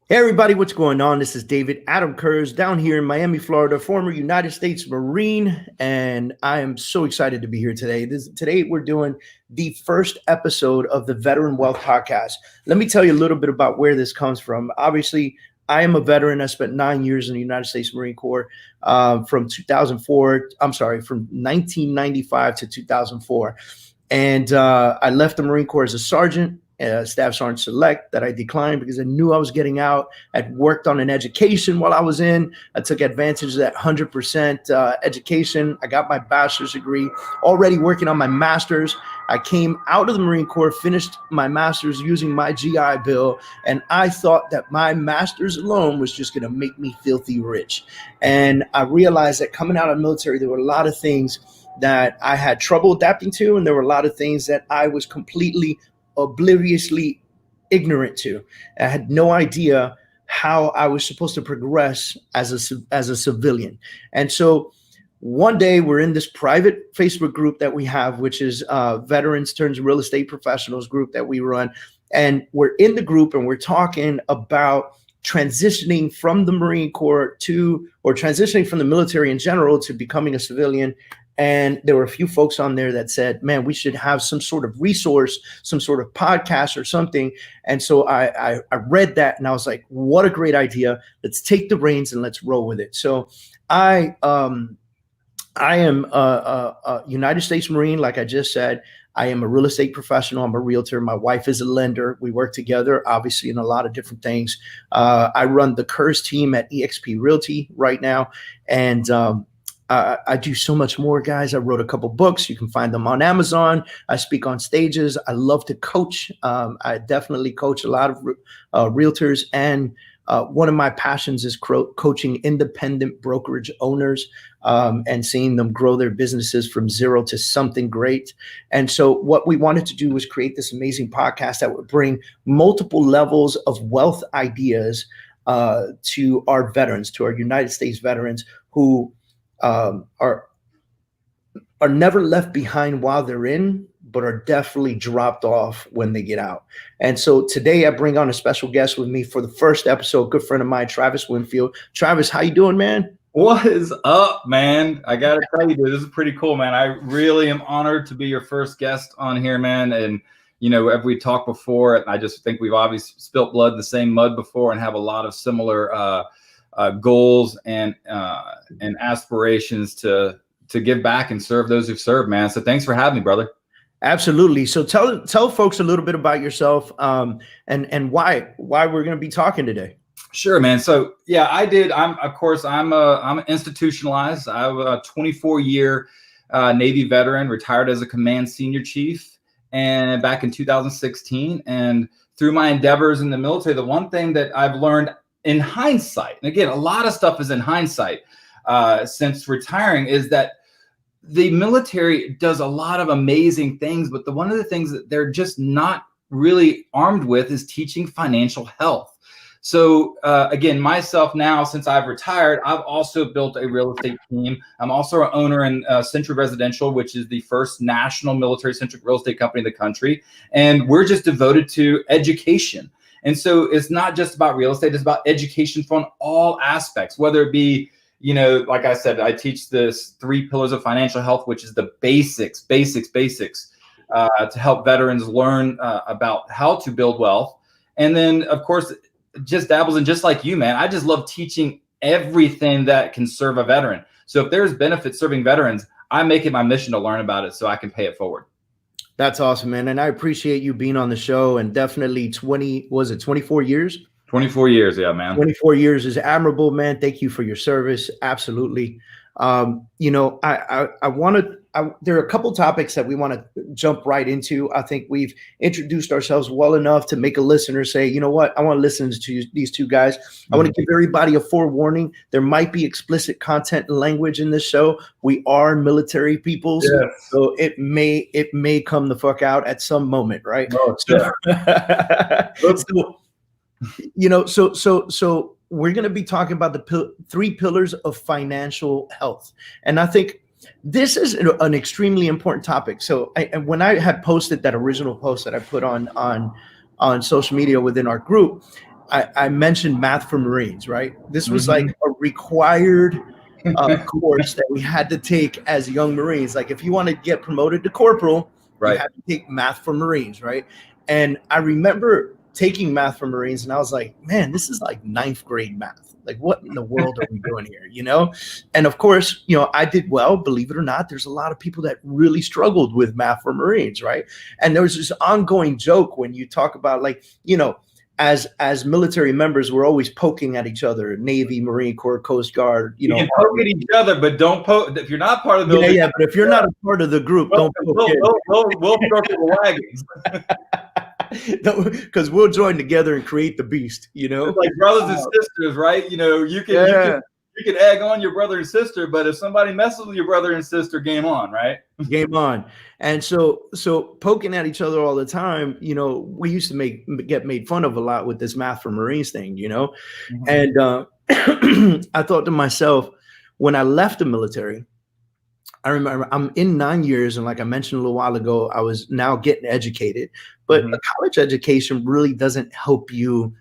Hey everybody, what's going on? This is David Adam Kurz down here in Miami, Florida, former United States Marine, and I am so excited to be here today. Today we're doing the first episode of the Veteran Wealth Podcast. Let me tell you a little bit about where this comes from. Obviously, I am a veteran. I spent 9 years in the United States Marine Corps from 1995 to 2004. And I left the Marine Corps as a sergeant. Staff Sergeant Select that I declined because I knew I was getting out. I'd worked on an education while I was in. I took advantage of that 100% education. I got my bachelor's degree, already working on my master's. I came out of the Marine Corps, finished my master's using my GI Bill, and I thought that my master's alone was just going to make me filthy rich. And I realized that coming out of the military, there were a lot of things that I had trouble adapting to, and there were a lot of things that I was completely obliviously ignorant to. I had no idea how I was supposed to progress as a civilian. And so one day we're in this private Facebook group that we have, which is Veterans Turns Real Estate Professionals group that we run. And we're in the group and we're talking about transitioning from the Marine Corps or transitioning from the military in general to becoming a civilian. And there were a few folks on there that said, man, we should have some sort of resource, some sort of podcast or something. And so I read that and I was like, what a great idea. Let's take the reins and let's roll with it. So I am a United States Marine, like I just said. I am a real estate professional. I'm a realtor. My wife is a lender. We work together, obviously, in a lot of different things. I run the Kurz team at eXp Realty right now. And I do so much more, guys. I wrote a couple books. You can find them on Amazon. I speak on stages. I love to coach. I definitely coach a lot of realtors. And one of my passions is coaching independent brokerage owners and seeing them grow their businesses from zero to something great. And so what we wanted to do was create this amazing podcast that would bring multiple levels of wealth ideas to our veterans, to our United States veterans who are never left behind while they're in, but are definitely dropped off when they get out. And so today I bring on a special guest with me for the first episode, good friend of mine, Travis Winfield. Travis, how you doing, man? What is up, man? I got to tell you, dude, this is pretty cool, man. I really am honored to be your first guest on here, man. And, you know, have we talked before? I just think we've obviously spilt blood in the same mud before and have a lot of similar goals and aspirations to give back and serve those who've served, man. So thanks for having me, brother. Absolutely. So tell folks a little bit about yourself and why we're going to be talking today. Sure, man. So yeah, I'm institutionalized. I'm a 24-year Navy veteran, retired as a command senior chief, and back in 2016. And through my endeavors in the military, the one thing that I've learned in hindsight, and again, a lot of stuff is in hindsight since retiring, is that the military does a lot of amazing things, but one of the things that they're just not really armed with is teaching financial health. So again, myself now, since I've retired, I've also built a real estate team. I'm also an owner in Century Residential, which is the first national military-centric real estate company in the country. And we're just devoted to education. And so it's not just about real estate, it's about education from all aspects, whether it be, you know, like I said, I teach this 3 pillars of financial health, which is the basics to help veterans learn about how to build wealth. And then, of course, just dabbles in, just like you, man. I just love teaching everything that can serve a veteran. So if there's benefits serving veterans, I make it my mission to learn about it so I can pay it forward. That's awesome, man. And I appreciate you being on the show, and definitely 24 years? 24 years. Yeah, man. 24 years is admirable, man. Thank you for your service. Absolutely. You know, there are a couple topics that we want to jump right into. I think we've introduced ourselves well enough to make a listener say, you know what, I want to listen to these two guys. I want to give everybody a forewarning. There might be explicit content and language in this show. We are military people, so it may come the fuck out at some moment, right? Oh, sure. So we're going to be talking about the 3 pillars of financial health. And I think this is an extremely important topic. So when I had posted that original post that I put on social media within our group, I mentioned math for Marines, right? This was like Mm-hmm. a required course that we had to take as young Marines. Like if you want to get promoted to corporal, you Right. had to take math for Marines, right? And I remember taking math for Marines, and I was like, man, this is like ninth grade math. Like, what in the world are we doing here? You know? And of course, you know, I did well, believe it or not. There's a lot of people that really struggled with math for Marines, right? And there was this ongoing joke when you talk about, like, you know, as military members, we're always poking at each other, Navy, Marine Corps, Coast Guard, you know. You can poke at each other, but don't poke. If you're not part of the Yeah, yeah. But if you're not a part of the group, don't poke in. We'll circle the wagons. Because we'll join together and create the beast, you know. It's like brothers and sisters, right? You know, you can egg on your brother and sister, but if somebody messes with your brother and sister, game on, right? Game on. And so poking at each other all the time, you know, we used to get made fun of a lot with this math for Marines thing, you know. Mm-hmm. And I thought to myself, when I left the military, I remember I'm in 9 years, and like I mentioned a little while ago, I was now getting educated, but a college education really doesn't help you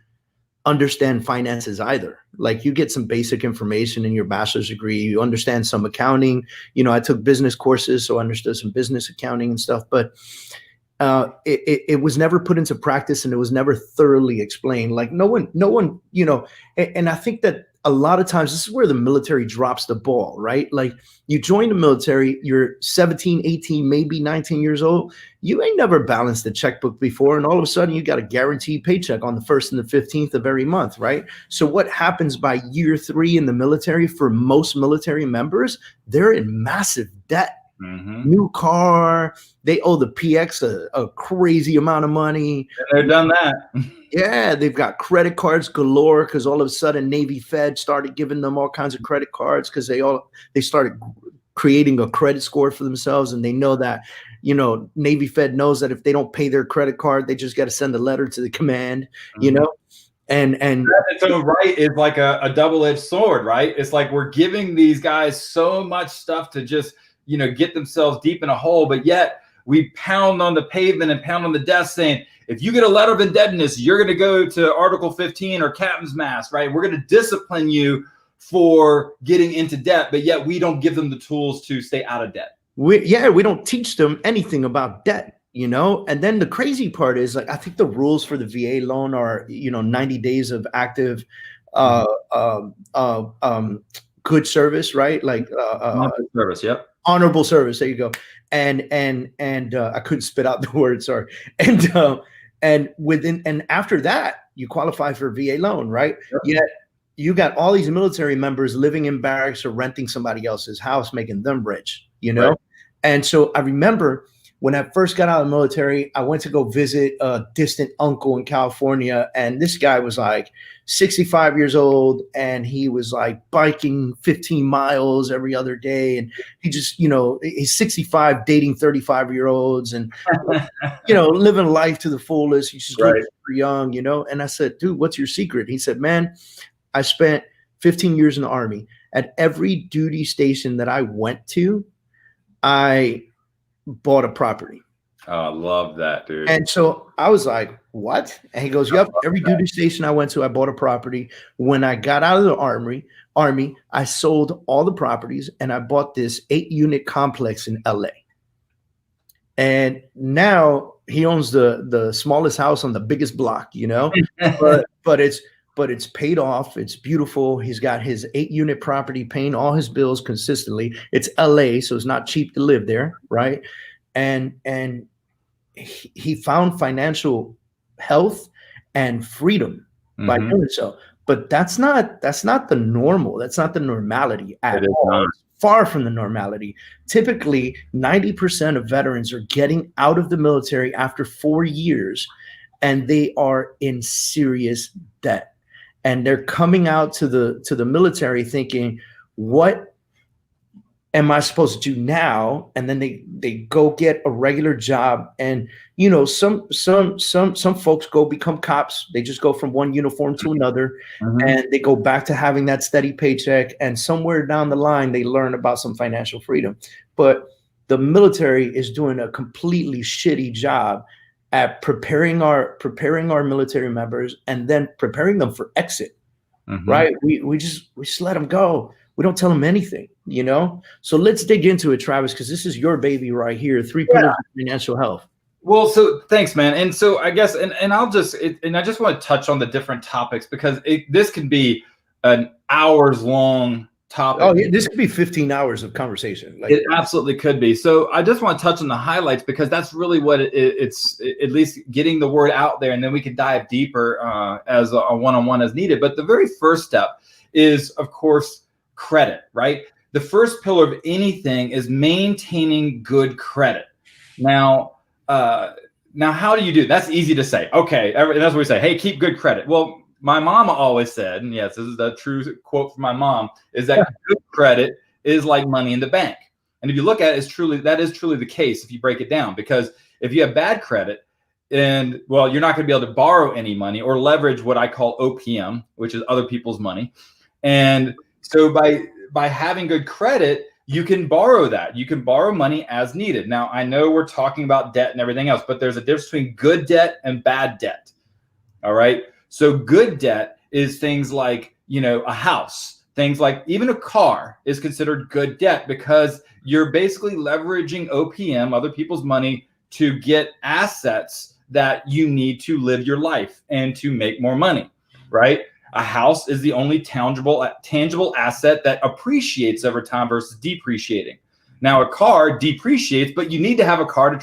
understand finances either. Like, you get some basic information in your bachelor's degree, you understand some accounting. You know, I took business courses, so I understood some business accounting and stuff, but it was never put into practice, and it was never thoroughly explained. Like no one, you know, and I think that a lot of times this is where the military drops the ball, right? Like, you join the military, you're 17, 18, maybe 19 years old. You ain't never balanced the checkbook before. And all of a sudden you got a guaranteed paycheck on the 1st and the 15th of every month, right? So what happens by year 3 in the military for most military members? They're in massive debt. Mm-hmm. New car, they owe the PX a crazy amount of money. And they've done that. Yeah, they've got credit cards galore because all of a sudden Navy Fed started giving them all kinds of credit cards because they started creating a credit score for themselves, and they know that, you know, Navy Fed knows that if they don't pay their credit card, they just got to send a letter to the command, you know. And its own right is like a double-edged sword, right? It's like we're giving these guys so much stuff to just, you know, get themselves deep in a hole, but yet we pound on the pavement and pound on the desk saying, if you get a letter of indebtedness, you're going to go to Article 15 or Captain's Mast, right? We're going to discipline you for getting into debt, but yet we don't give them the tools to stay out of debt. We don't teach them anything about debt, you know? And then the crazy part is, like, I think the rules for the VA loan are, you know, 90 days of active good service, right? Like honorable service, yep. Honorable service. There you go. And I couldn't spit out the word, sorry. And after that, you qualify for a VA loan, right? Yep. Yet you got all these military members living in barracks or renting somebody else's house, making them rich, you know? Right. And so I remember when I first got out of the military, I went to go visit a distant uncle in California. And this guy was like 65 years old, and he was like biking 15 miles every other day. And he just, you know, he's 65, dating 35-year-olds and, you know, living life to the fullest. He's just looking super young, you know? And I said, dude, what's your secret? He said, man, I spent 15 years in the Army. At every duty station that I went to, I bought a property. Oh, I love that, dude. And so I was like, what? And he goes, yep, every duty station I went to, I bought a property. When I got out of the army, I sold all the properties and I bought this 8-unit complex in LA. And now he owns the smallest house on the biggest block, you know, but it's paid off. It's beautiful. He's got his 8-unit property, paying all his bills consistently. It's LA, so it's not cheap to live there, right? And he found financial health and freedom by doing so. But that's not the normal. That's not the normality at all. Far from the normality. Typically, 90% of veterans are getting out of the military after 4 years, and they are in serious debt. And they're coming out to the military thinking, what am I supposed to do now? And then they go get a regular job. And, you know, some folks go become cops. They just go from one uniform to another, and they go back to having that steady paycheck. And somewhere down the line, they learn about some financial freedom. But the military is doing a completely shitty job at preparing our military members and then preparing them for exit. Right? We just let them go. We don't tell them anything, you know? So let's dig into it, Travis, because this is your baby right here. 3 pillars of financial health. Well, so thanks, man. And so I guess, and I just want to touch on the different topics because this could be an hours long topic. Oh, this could be 15 hours of conversation. It absolutely could be. So I just want to touch on the highlights because that's really what it's at least getting the word out there, and then we can dive deeper as a one-on-one as needed. But the very first step is, of course, credit, right? The first pillar of anything is maintaining good credit. Now, how do you do it? That's easy to say. Okay, that's what we say. Hey, keep good credit. Well, my mom always said, and yes, this is a true quote from my mom, is that good credit is like money in the bank. And if you look at it, that is truly the case if you break it down. Because if you have bad credit, and well, you're not going to be able to borrow any money or leverage what I call OPM, which is other people's money. And so by having good credit, you can borrow that. You can borrow money as needed. Now, I know we're talking about debt and everything else, but there's a difference between good debt and bad debt. All right. So good debt is things like, a house, things like even a car is considered good debt because you're basically leveraging OPM, other people's money, to get assets that you need to live your life and to make more money, right? A house is the only tangible asset that appreciates over time versus depreciating. Now, a car depreciates, but you need to have a car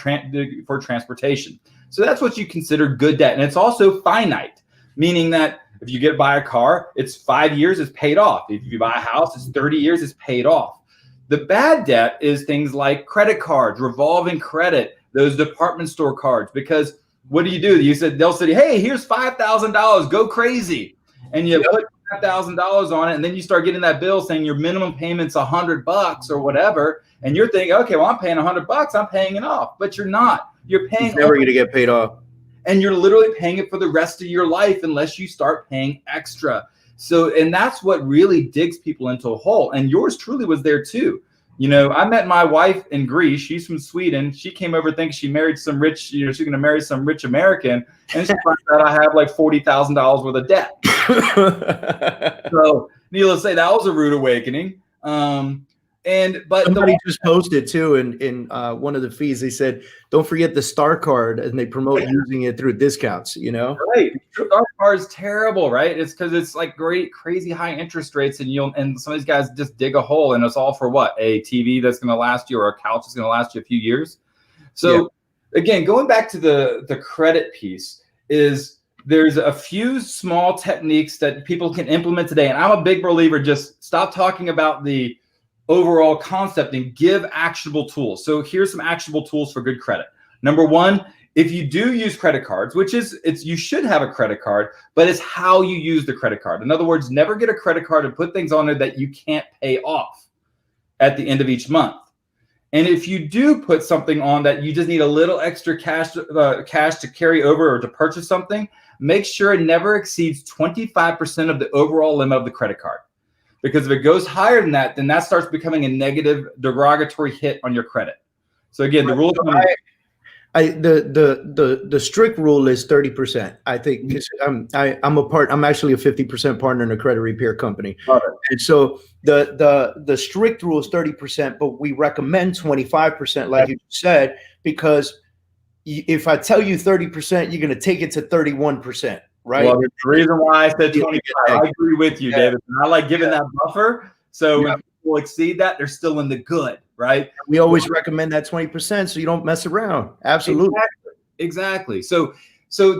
for transportation. So that's what you consider good debt. And it's also finite, meaning that if you buy a car, it's 5 years, it's paid off. If you buy a house, it's 30 years, it's paid off. The bad debt is things like credit cards, revolving credit, those department store cards, because what do? They'll say, hey, here's $5,000, go crazy. And you put $5,000 on it, and then you start getting that bill saying your minimum payment's $100 or whatever, and you're thinking, okay, well, I'm paying $100, I'm paying it off, but you're not. You're paying. It's never going to get paid off, and you're literally paying it for the rest of your life unless you start paying extra. So, and that's what really digs people into a hole. And yours truly was there too. I met my wife in Greece. She's from Sweden. She came over thinking she married some rich, she's going to marry some rich American. And she finds out I have like $40,000 worth of debt. So needless to say, that was a rude awakening. But somebody just posted too in one of the feeds. They said, "Don't forget the Star Card," and they promote using it through discounts. Right? Star Card is terrible, right? It's because it's like great, crazy high interest rates, and some of these guys just dig a hole, and it's all for what? A TV that's going to last you, or a couch that's going to last you a few years. So again, going back to the credit piece, there's a few small techniques that people can implement today, and I'm a big believer. Just stop talking about the overall concept and give actionable tools. So here's some actionable tools for good credit. Number one, if you do use credit cards, you should have a credit card, but it's how you use the credit card. In other words, never get a credit card and put things on there that you can't pay off at the end of each month. And if you do put something on that you just need a little extra cash to carry over or to purchase something, make sure it never exceeds 25% of the overall limit of the credit card. Because if it goes higher than that, then that starts becoming a negative, derogatory hit on your credit. So again, the rule. The strict rule is 30%. I think I'm actually a 50% partner in a credit repair company, and so the strict rule is 30%, but we recommend 25%, like you said, because if I tell you 30%, you're going to take it to 31%. Right. Well, the reason why I said 25, I agree with you, David. And I like giving that buffer. So when people exceed that, they're still in the good, right? We always recommend that 20% so you don't mess around. Absolutely. Exactly. So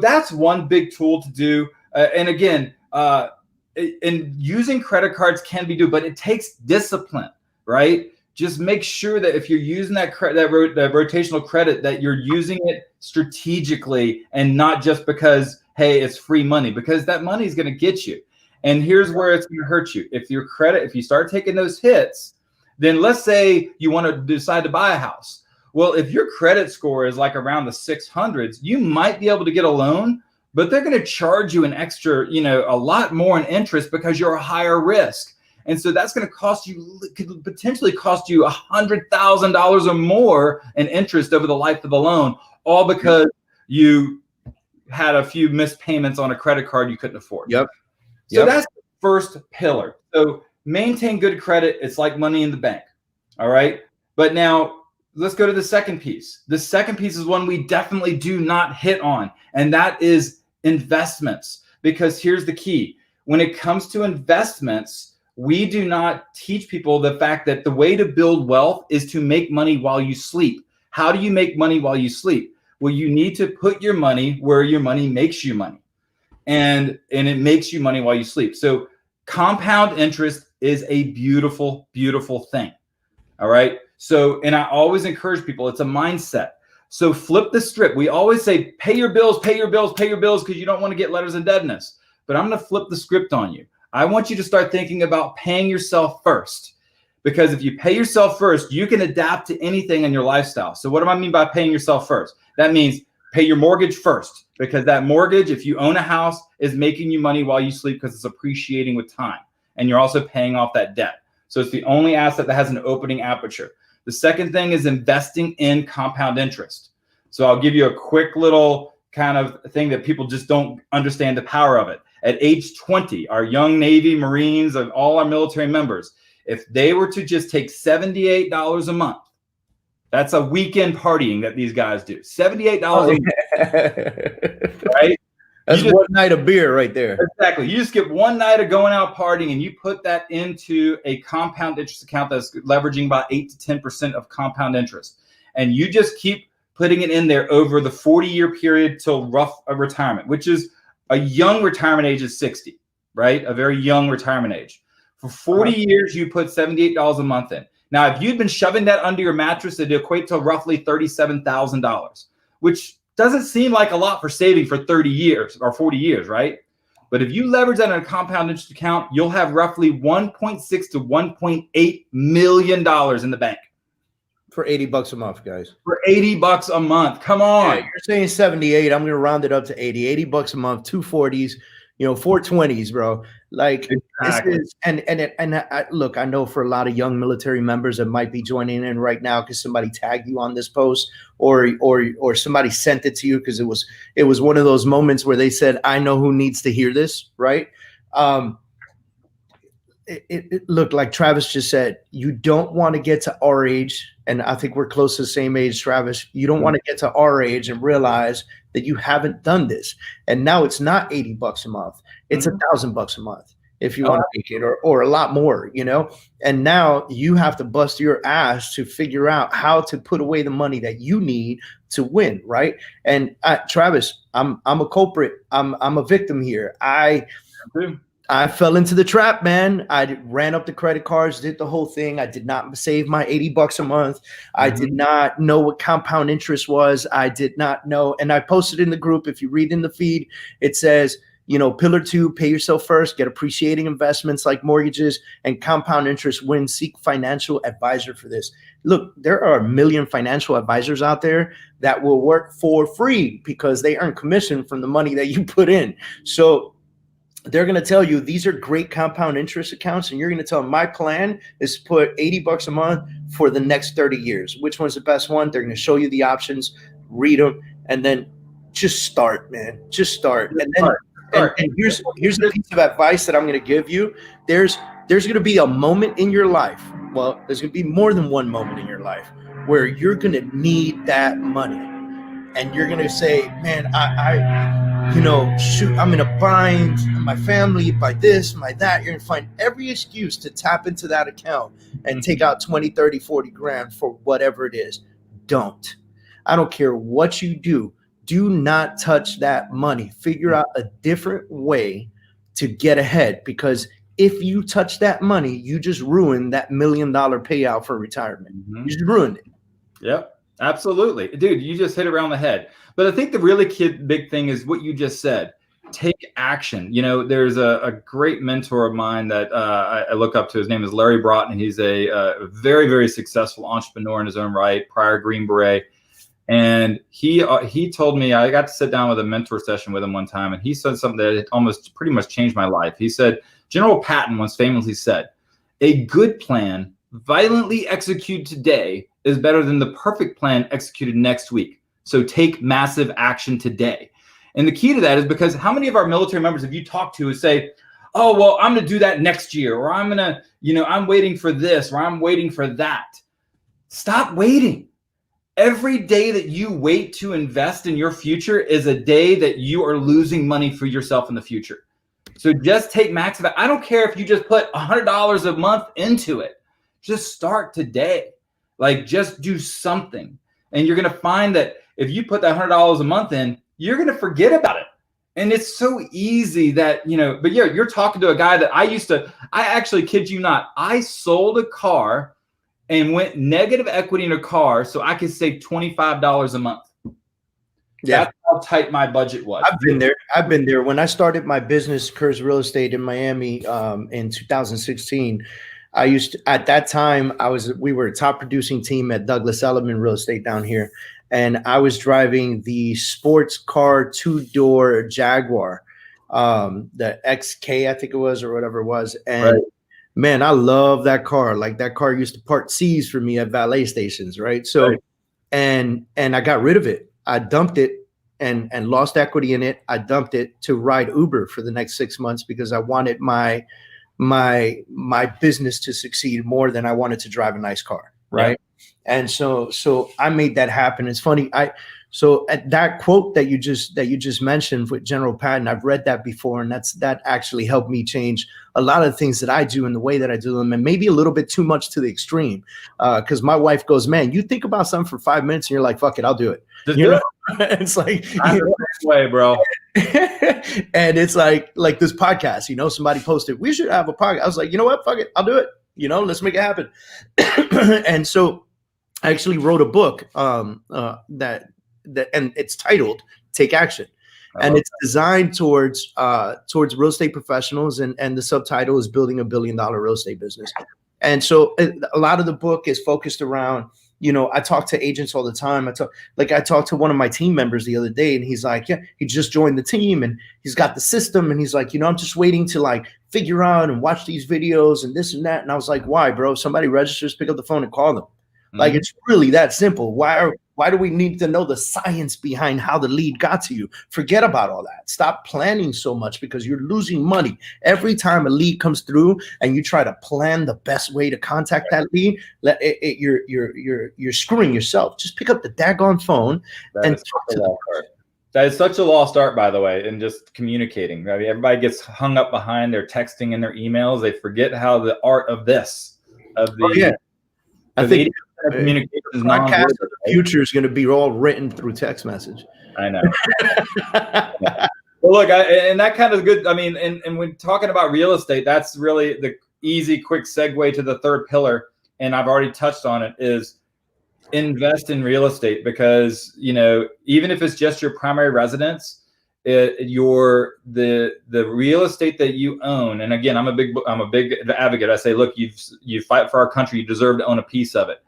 that's one big tool to do. And again, and using credit cards can be but it takes discipline, right? Just make sure that if you're using that rotational credit, that you're using it strategically and not just because, hey, it's free money, because that money is going to get you. And here's where it's going to hurt you. If you start taking those hits, then let's say you want to decide to buy a house. Well, if your credit score is like around the 600s, you might be able to get a loan, but they're going to charge you an extra, a lot more in interest because you're a higher risk. And so that's going to could potentially cost you $100,000 or more in interest over the life of the loan, all because you had a few missed payments on a credit card you couldn't afford. Yep. So that's the first pillar. So maintain good credit. It's like money in the bank. All right. But now let's go to the second piece. The second piece is one we definitely do not hit on, and that is investments. Because here's the key. When it comes to investments, we do not teach people the fact that the way to build wealth is to make money while you sleep. How do you make money while you sleep? Well, you need to put your money where your money makes you money. And it makes you money while you sleep. So compound interest is a beautiful, beautiful thing. All right. So, and I always encourage people, it's a mindset. So flip the script. We always say, pay your bills, pay your bills, pay your bills, because you don't want to get letters of indebtedness. But I'm going to flip the script on you. I want you to start thinking about paying yourself first. Because if you pay yourself first, you can adapt to anything in your lifestyle. So what do I mean by paying yourself first? That means pay your mortgage first, because that mortgage, if you own a house, is making you money while you sleep because it's appreciating with time. And you're also paying off that debt. So it's the only asset that has an opening aperture. The second thing is investing in compound interest. So I'll give you a quick little kind of thing that people just don't understand the power of it. At age 20, our young Navy, Marines, and all our military members, if they were to just take $78 a month, that's a weekend partying that these guys do. $78 a month, right? That's one night of beer right there. Exactly. You just get one night of going out partying, and you put that into a compound interest account that's leveraging about 8 to 10% of compound interest. And you just keep putting it in there over the 40-year period till rough retirement, which is a young retirement age is 60, right? A very young retirement age. For 40 years, you put $78 a month in. Now, if you'd been shoving that under your mattress, it'd equate to roughly $37,000, which doesn't seem like a lot for saving for 30 years or 40 years, right? But if you leverage that in a compound interest account, you'll have roughly $1.6 to $1.8 million in the bank. For $80 a month, guys. For $80 a month. Come on. Yeah, you're saying 78. I'm going to round it up to 80. $80 a month, 240s, 420s, bro. Like, exactly. This is, look, I know for a lot of young military members that might be joining in right now because somebody tagged you on this post or somebody sent it to you because it was one of those moments where they said, I know who needs to hear this, right? It looked like Travis just said, you don't want to get to our age, and I think we're close to the same age, Travis. You don't want to get to our age and realize that you haven't done this. And now it's not $80 a month. It's $1,000 a month if you want to make it, or a lot more, And now you have to bust your ass to figure out how to put away the money that you need to win, right? And Travis, I'm a culprit. I'm a victim here. I fell into the trap, man. I ran up the credit cards, did the whole thing. I did not save my $80 a month. I did not know what compound interest was. I did not know. And I posted in the group. If you read in the feed, it says, pillar 2, pay yourself first, get appreciating investments like mortgages and compound interest win. Seek financial advisor for this. Look, there are a million financial advisors out there that will work for free because they earn commission from the money that you put in. So they're going to tell you these are great compound interest accounts, and you're going to tell them my plan is to put $80 a month for the next 30 years. Which one's the best one? They're going to show you the options, read them, and then just start, man. Just start. And then and here's the piece of advice that I'm going to give you. There's going to be a moment in your life. Well, there's going to be more than one moment in your life where you're going to need that money, and you're going to say, man, shoot, I'm in a bind, my family, by this, by that. You're going to find every excuse to tap into that account and take out 20, 30, 40 grand for whatever it is. Don't. I don't care what you do. Do not touch that money. Figure out a different way to get ahead, because if you touch that money, you just ruined that $1 million payout for retirement. You just ruined it. Yep, absolutely. Dude, you just hit it around the head. But I think the really big thing is what you just said. Take action. There's a great mentor of mine that I look up to. His name is Larry Broughton. He's a very, very successful entrepreneur in his own right, prior Green Beret. And he told me, I got to sit down with a mentor session with him one time, and he said something that almost pretty much changed my life. He said, General Patton once famously said, a good plan violently executed today is better than the perfect plan executed next week. So take massive action today. And the key to that is because how many of our military members have you talked to who say, oh, well, I'm going to do that next year, or I'm going to, I'm waiting for this, or I'm waiting for that. Stop waiting. Every day that you wait to invest in your future is a day that you are losing money for yourself in the future. So just take max. I don't care if you just put $100 a month into it. Just start today. Like, just do something. And you're going to find that if you put that $100 a month in, you're going to forget about it. And it's so easy that, but yeah, you're talking to a guy that I actually kid you not, I sold a car and went negative equity in a car so I could save $25 a month. Yeah. That's how tight my budget was. I've been there. When I started my business, Kurz Real Estate in Miami, in 2016, at that time, we were a top producing team at Douglas Elliman Real Estate down here. And I was driving the sports car 2-door Jaguar, the XK, I think it was, or whatever it was. And right. Man, I love that car. Like, that car used to part C's for me at valet stations, right? So, right. And I got rid of it. I dumped it and lost equity in it. I dumped it to ride Uber for the next 6 months because I wanted my business to succeed more than I wanted to drive a nice car, right? Yeah. And so I made that happen. It's funny. So at that quote that you just mentioned with General Patton, I've read that before, and that actually helped me change a lot of things that I do and the way that I do them, and maybe a little bit too much to the extreme. Because my wife goes, "Man, you think about something for 5 minutes, and you're like, fuck it, I'll do it." Just do it. It's like, way, bro. And it's like this podcast. Somebody posted, we should have a podcast. I was like, you know what, fuck it, I'll do it. Let's make it happen. And so I actually wrote a book that and it's titled Take Action. And it's designed towards real estate professionals, and the subtitle is Building a $1 billion real estate business. And so a lot of the book is focused around, I talk to agents all the time. I talked to one of my team members the other day, and he's like, yeah, he just joined the team and he's got the system, and he's like, I'm just waiting to figure out and watch these videos and this and that. And I was like, why, bro? If somebody registers, pick up the phone and call them. Mm-hmm. It's really that simple. Why do we need to know the science behind how the lead got to you? Forget about all that. Stop planning so much, because you're losing money every time a lead comes through and you try to plan the best way to contact that lead. You're screwing yourself. Just pick up the daggone phone and talk to them. That is such a lost art, by the way, in just communicating. I mean, everybody gets hung up behind their texting and their emails. They forget how the art of this, I think communication is not the future is going to be all written through text message. I know. Yeah. Well, look, and that kind of good. I mean, and when talking about real estate, that's really the easy, quick segue to the third pillar. And I've already touched on it, is invest in real estate, because, even if it's just your primary residence, the real estate that you own. And again, I'm a big advocate. I say, look, you fight for our country, you deserve to own a piece of it.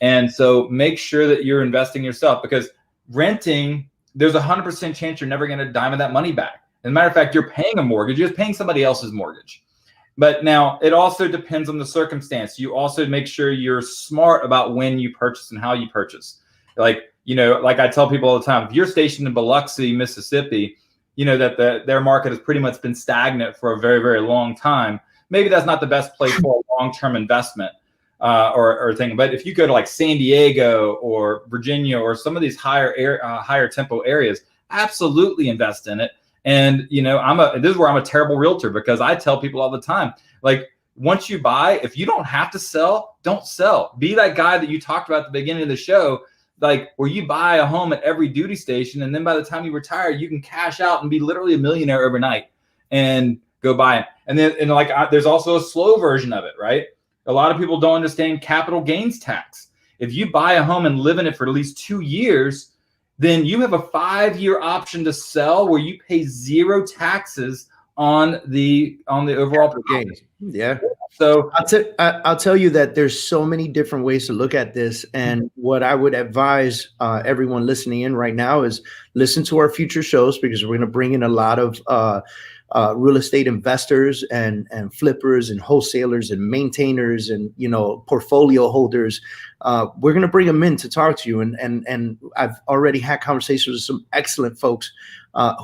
And so make sure that you're investing in yourself, because renting, there's 100% chance you're never going to dime of that money back. As a matter of fact, you're paying a mortgage, you're just paying somebody else's mortgage. But now it also depends on the circumstance. You also make sure you're smart about when you purchase and how you purchase. Like I tell people all the time, if you're stationed in Biloxi, Mississippi, that their market has pretty much been stagnant for a very, very long time. Maybe that's not the best place for a long-term investment or thing. But if you go to San Diego or Virginia or some of these higher tempo areas, absolutely invest in it. And this is where I'm a terrible realtor, because I tell people all the time, once you buy, if you don't have to sell, don't sell. Be that guy that you talked about at the beginning of the show, where you buy a home at every duty station, and then by the time you retire, you can cash out and be literally a millionaire overnight and go buy it. And then there's also a slow version of it, right? A lot of people don't understand capital gains tax. If you buy a home and live in it for at least 2 years, then you have a 5-year option to sell where you pay 0 taxes on the overall gains. Yeah. So I'll tell you that there's so many different ways to look at this. And what I would advise everyone listening in right now is listen to our future shows, because we're going to bring in a lot of real estate investors and flippers and wholesalers and maintainers and, you know, portfolio holders. We're going to bring them in to talk to you. And I've already had conversations with some excellent folks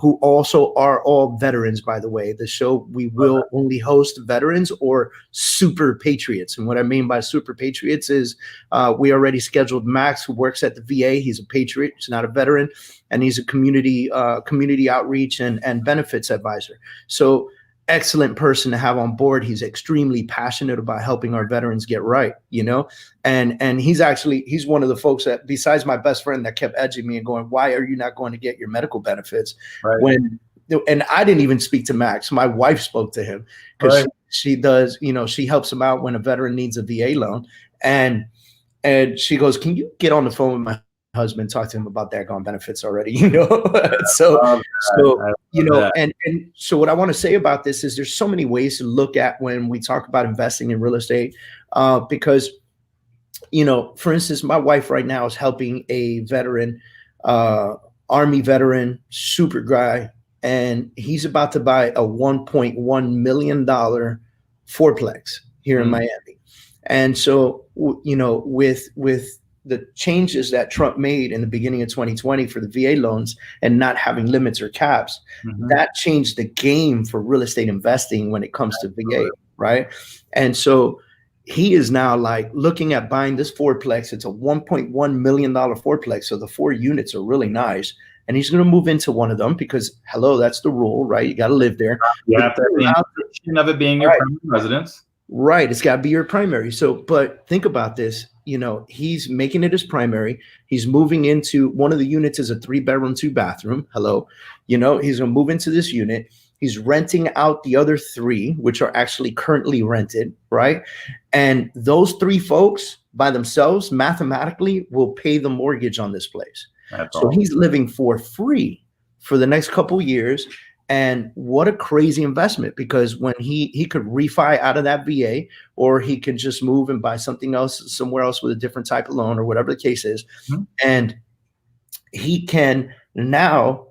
who also are all veterans, by the way. The show, we will only host veterans or super patriots. And what I mean by super patriots is we already scheduled Max, who works at the VA. He's a patriot. He's not a veteran. And he's a community outreach and benefits advisor. So excellent person to have on board. He's extremely passionate about helping our veterans get right, you know, and he's one of the folks that, besides my best friend, that kept edging me and going, why are you not going to get your medical benefits? Right. And I didn't even speak to Max. My wife spoke to him because she does, you know, she helps him out when a veteran needs a VA loan. And she goes, can you get on the phone with my husband, talk to him about daggone benefits already, you know? So you know, and so what I want to say about this is there's so many ways to look at when we talk about investing in real estate, because, you know, for instance, my wife right now is helping a veteran, Army veteran, super guy, and he's about to buy a $1.1 million fourplex here in Miami. And so, you know, with the changes that Trump made in the beginning of 2020 for the VA loans and not having limits or caps, that changed the game for real estate investing when it comes to VA, right? And so he is now like looking at buying this fourplex. It's a $1.1 million fourplex. So the 4 units are really nice. And he's going to move into one of them because, hello, that's the rule, right? You got to live there. You have to have the intention of it being your primary residence. Right. It's got to be your primary. So, but think about this, you know, he's making it his primary. He's moving into one of the units is a 3-bedroom, 2-bathroom. Hello. You know, he's going to move into this unit. He's renting out the other 3, which are actually currently rented. Right. And those 3 folks by themselves mathematically will pay the mortgage on this place. That's so awesome. He's living for free for the next couple of years. And what a crazy investment, because when he could refi out of that VA, or he could just move and buy something else somewhere else with a different type of loan or whatever the case is. And he can now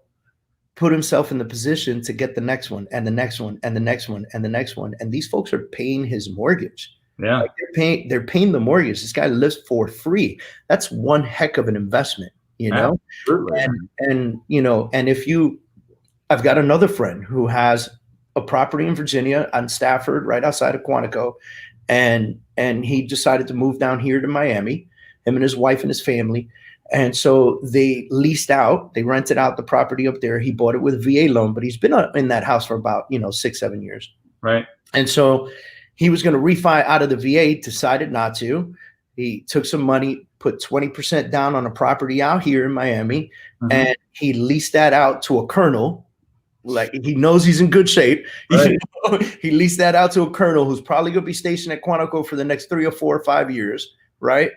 put himself in the position to get the next one and the next one and the next one and the next one. And these folks are paying his mortgage. Yeah, like they're paying the mortgage. This guy lives for free. That's one heck of an investment, you know? Absolutely. And you know, and if you, I've got another friend who has a property in Virginia on Stafford, right outside of Quantico. And he decided to move down here to Miami, him and his wife and his family. And so they leased out, they rented out the property up there. He bought it with a VA loan, but he's been in that house for about, you know, 6-7 years. Right. And so he was going to refi out of the VA, decided not to. He took some money, put 20% down on a property out here in Miami, and he leased that out to a colonel. Like, he knows he's in good shape. Right. You know? He leased that out to a colonel who's probably going to be stationed at Quantico for the next 3 or 4 or 5 years, right?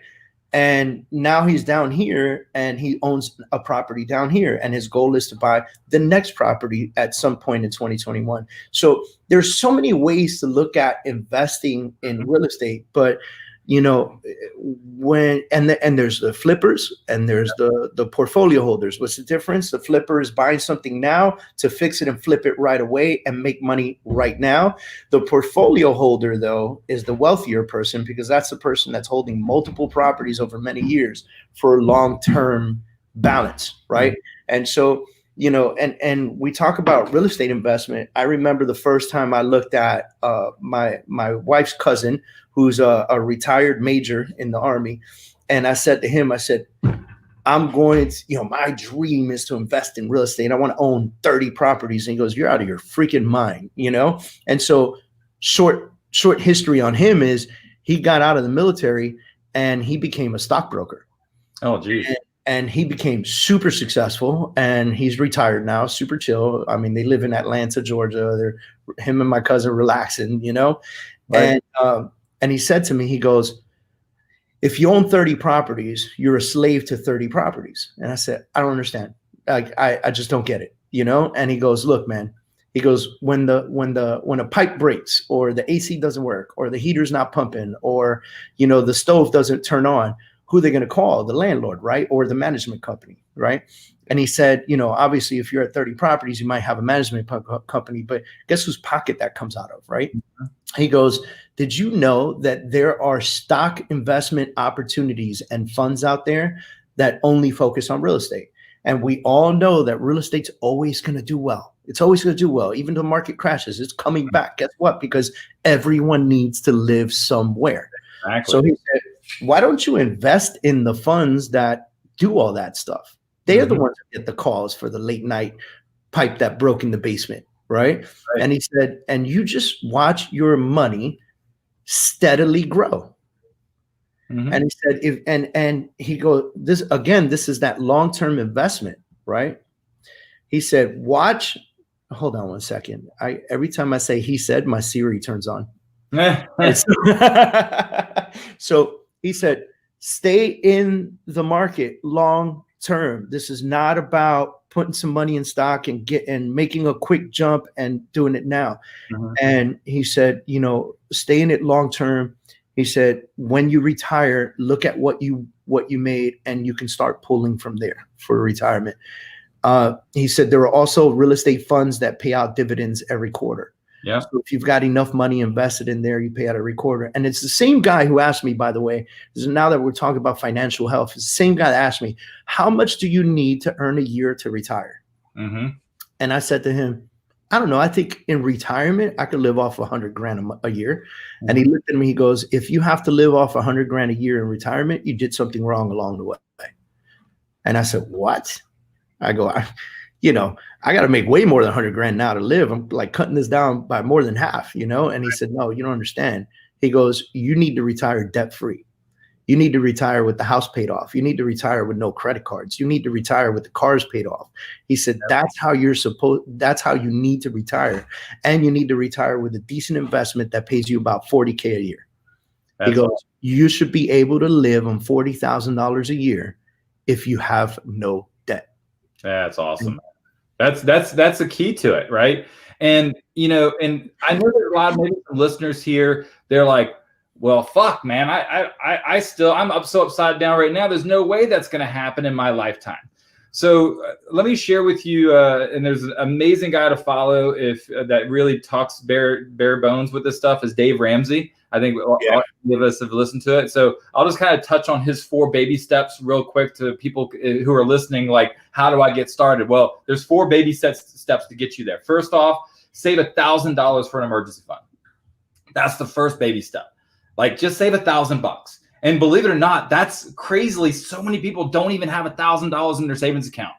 And now he's down here and he owns a property down here. And his goal is to buy the next property at some point in 2021. So there's so many ways to look at investing in real estate, but you know, and there's the flippers and there's the portfolio holders. What's the difference? The flipper is buying something now to fix it and flip it right away and make money right now. The portfolio holder, though, is the wealthier person, because that's the person that's holding multiple properties over many years for long-term balance, right? And so, you know, and we talk about real estate investment. I remember the first time I looked at my wife's cousin, who's a retired major in the Army. And I said to him, I said, I'm going to, you know, my dream is to invest in real estate. I want to own 30 properties. And he goes, you're out of your freaking mind, you know? And so short history on him is he got out of the military and he became a stockbroker. Oh, geez. And he became super successful, and he's retired now, super chill. I mean, they live in Atlanta, Georgia. Him and my cousin relaxing, you know? Right. And he said to me, he goes, if you own 30 properties, you're a slave to 30 properties. And I said, I don't understand. I just don't get it, you know? And he goes, look, man, he goes, when a pipe breaks, or the AC doesn't work, or the heater's not pumping, or, you know, the stove doesn't turn on, who are they going to call? The landlord, right? Or the management company, right? And he said, you know, obviously, if you're at 30 properties, you might have a management company, but guess whose pocket that comes out of, right? Mm-hmm. He goes, did you know that there are stock investment opportunities and funds out there that only focus on real estate? And we all know that real estate's always going to do well. It's always going to do well. Even though the market crashes, it's coming back. Guess what? Because everyone needs to live somewhere. Exactly. So he said, why don't you invest in the funds that do all that stuff? They are the ones that get the calls for the late night pipe that broke in the basement, right? And he said, and you just watch your money steadily grow. And he said, and he goes, this is that long-term investment, right? He said, watch, hold on one second. Every time I say he said, my Siri turns on. So he said, stay in the market long term. This is not about putting some money in stock and making a quick jump and doing it now. And he said, you know, stay in it long term. He said, when you retire, look at what you made, and you can start pulling from there for retirement. He said there are also real estate funds that pay out dividends every quarter. Yeah. So if you've got enough money invested in there, you pay out every quarter. And it's the same guy who asked me, by the way, now that we're talking about financial health, it's the same guy that asked me, how much do you need to earn a year to retire? And I said to him, I don't know. I think in retirement, I could live off $100,000 a year. And he looked at me, he goes, if you have to live off $100,000 a year in retirement, you did something wrong along the way. And I said, what? I go, I got to make way more than $100,000 now to live. I'm like cutting this down by more than half, you know? And he said, no, you don't understand. He goes, you need to retire debt free. You need to retire with the house paid off. You need to retire with no credit cards. You need to retire with the cars paid off. He said, that's how you need to retire. And you need to retire with a decent investment that pays you about $40,000 a year. He goes, you should be able to live on $40,000 a year if you have no debt. That's awesome. That's the key to it, right? And you know, and I know there's a lot of maybe some listeners here. They're like, well, fuck, man, I'm up so upside down right now. There's no way that's going to happen in my lifetime. So let me share with you, and there's an amazing guy to follow that really talks bare bones with this stuff is Dave Ramsey. I think all of us have listened to it. So I'll just kind of touch on his 4 baby steps real quick to people who are listening. Like, how do I get started? Well, there's 4 baby steps to get you there. First off, save $1,000 for an emergency fund. That's the first baby step. Like, just save $1,000. And believe it or not, that's crazily, so many people don't even have $1,000 in their savings account.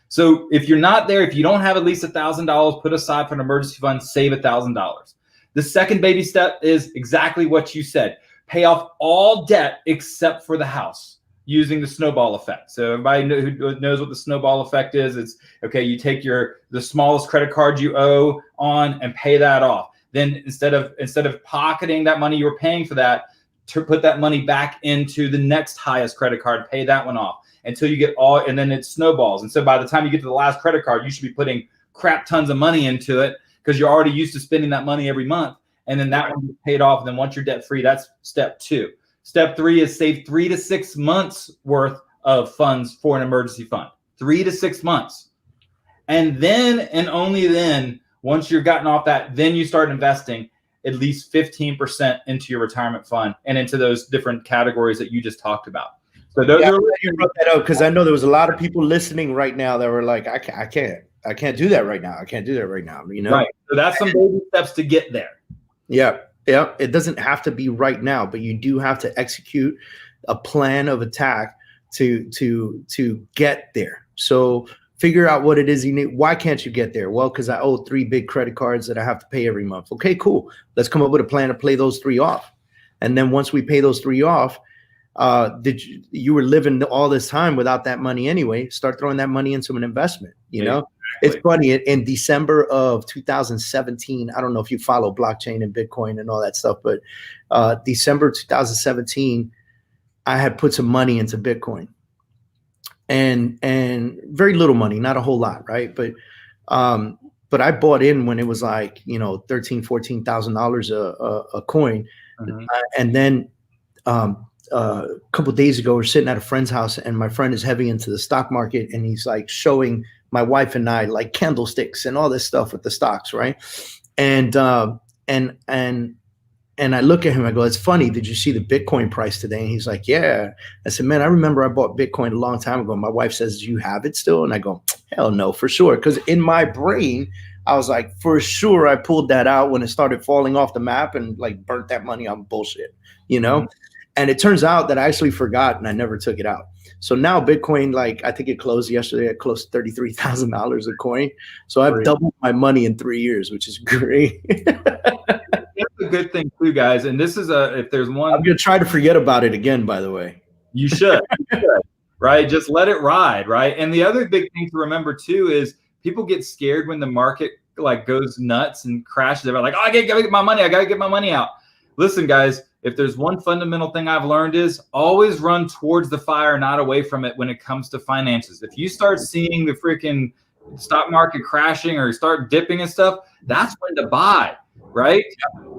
So if you're not there, if you don't have at least $1,000 put aside for an emergency fund, save $1,000. The second baby step is exactly what you said. Pay off all debt except for the house using the snowball effect. So everybody who knows what the snowball effect is, it's okay, you take the smallest credit card you owe on and pay that off. Then instead of pocketing that money you were paying for that, to put that money back into the next highest credit card, pay that one off until you get all, and then it snowballs. And so by the time you get to the last credit card, you should be putting crap tons of money into it because you're already used to spending that money every month. And then that one gets paid off. And then once you're debt free, that's step 2. Step 3 is save 3 to 6 months worth of funds for an emergency fund. 3 to 6 months. And then, and only then, once you've gotten off that, then you start investing at least 15% into your retirement fund and into those different categories that you just talked about. So those are you brought that up because I know there was a lot of people listening right now that were like, I can't do that right now. I can't do that right now. You know, right? So that's some baby steps to get there. Yeah. It doesn't have to be right now, but you do have to execute a plan of attack to get there. So figure out what it is you need. Why can't you get there? Well, because I owe 3 big credit cards that I have to pay every month. Okay, cool. Let's come up with a plan to pay those 3 off. And then once we pay those 3 off, you were living all this time without that money anyway. Start throwing that money into an investment. You know, it's funny. In December of 2017, I don't know if you follow blockchain and Bitcoin and all that stuff, but December 2017, I had put some money into Bitcoin. And very little money, not a whole lot, right? But I bought in when it was like, you know, $13,000, $14,000 a coin. And then a couple of days ago, we're sitting at a friend's house, and my friend is heavy into the stock market, and he's like showing my wife and I like candlesticks and all this stuff with the stocks, right? And I look at him, I go, it's funny, did you see the Bitcoin price today? And he's like, yeah. I said, man, I remember I bought Bitcoin a long time ago. My wife says, do you have it still? And I go, hell no, for sure. Because in my brain, I was like, for sure, I pulled that out when it started falling off the map and like burnt that money on bullshit, you know? Mm-hmm. And it turns out that I actually forgot and I never took it out. So now Bitcoin, like I think it closed yesterday at close to $33,000 a coin. So I've doubled my money in 3 years, which is great. That's a good thing too, guys. And this is if there's one, I'm gonna try to forget about it again, by the way. You should, right? Just let it ride, right? And the other big thing to remember too is people get scared when the market like goes nuts and crashes. They're like, oh, I gotta get my money. I gotta get my money out. Listen, guys, if there's one fundamental thing I've learned is always run towards the fire, not away from it when it comes to finances. If you start seeing the freaking stock market crashing or start dipping and stuff, that's when to buy. Right?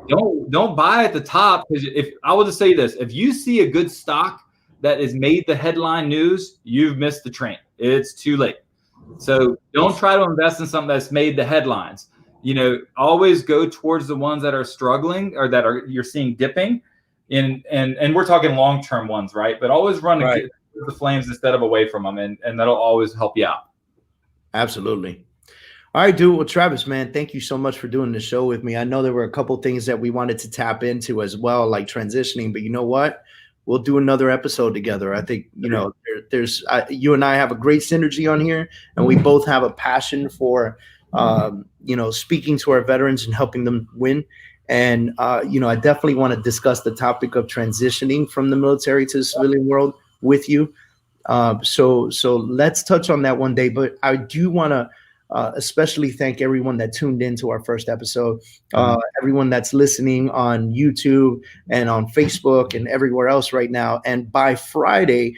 Don't buy at the top, because if I will just say this, if you see a good stock that has made the headline news, you've missed the train. It's too late. So don't try to invest in something that's made the headlines. You know, always go towards the ones that are struggling or that are you're seeing dipping. And we're talking long-term ones, right? But always run to the flames instead of away from them, and that'll always help you out. Absolutely. All right, dude. Well, Travis, man, thank you so much for doing the show with me. I know there were a couple things that we wanted to tap into as well, like transitioning, but you know what? We'll do another episode together. I think, you know, there's you and I have a great synergy on here, and we both have a passion for, you know, speaking to our veterans and helping them win. And, you know, I definitely want to discuss the topic of transitioning from the military to the civilian world with you. So let's touch on that one day. But I do want to especially thank everyone that tuned into our first episode, everyone that's listening on YouTube and on Facebook and everywhere else right now. And by Friday,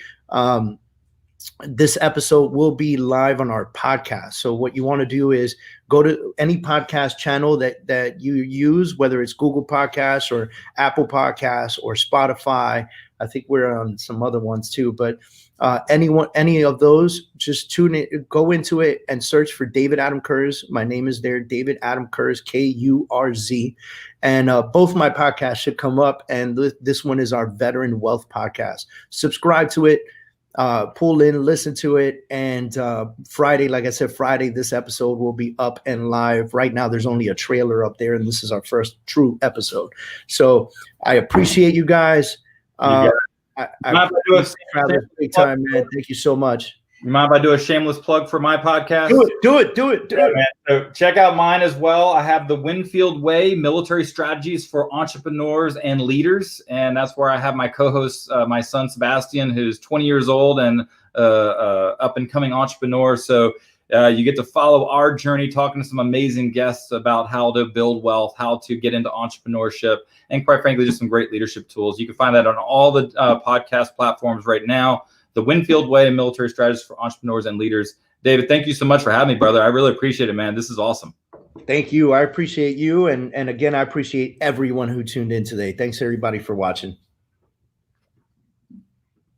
this episode will be live on our podcast. So what you want to do is go to any podcast channel that you use, whether it's Google Podcasts or Apple Podcasts or Spotify. I think we're on some other ones too, but any of those, just tune in, go into it and search for David Adam Kurz. My name is there, David Adam Kurz, Kurz. And both my podcasts should come up. And this one is our Veteran Wealth Podcast. Subscribe to it, pull in, listen to it. And Friday, like I said, Friday, this episode will be up and live. Right now, there's only a trailer up there, and this is our first true episode. So I appreciate you guys. Big time, man. Thank you so much. You mind if I do a shameless plug for my podcast? Do it. Man. So check out mine as well. I have the Winfield Way, Military Strategies for Entrepreneurs and Leaders. And that's where I have my co-host, my son, Sebastian, who's 20 years old and up and coming entrepreneur. So you get to follow our journey, talking to some amazing guests about how to build wealth, how to get into entrepreneurship, and quite frankly, just some great leadership tools. You can find that on all the podcast platforms right now. The Winfield Way, Military Strategies for Entrepreneurs and Leaders. David, thank you so much for having me, brother. I really appreciate it, man. This is awesome. Thank you. I appreciate you. And again, I appreciate everyone who tuned in today. Thanks, everybody, for watching.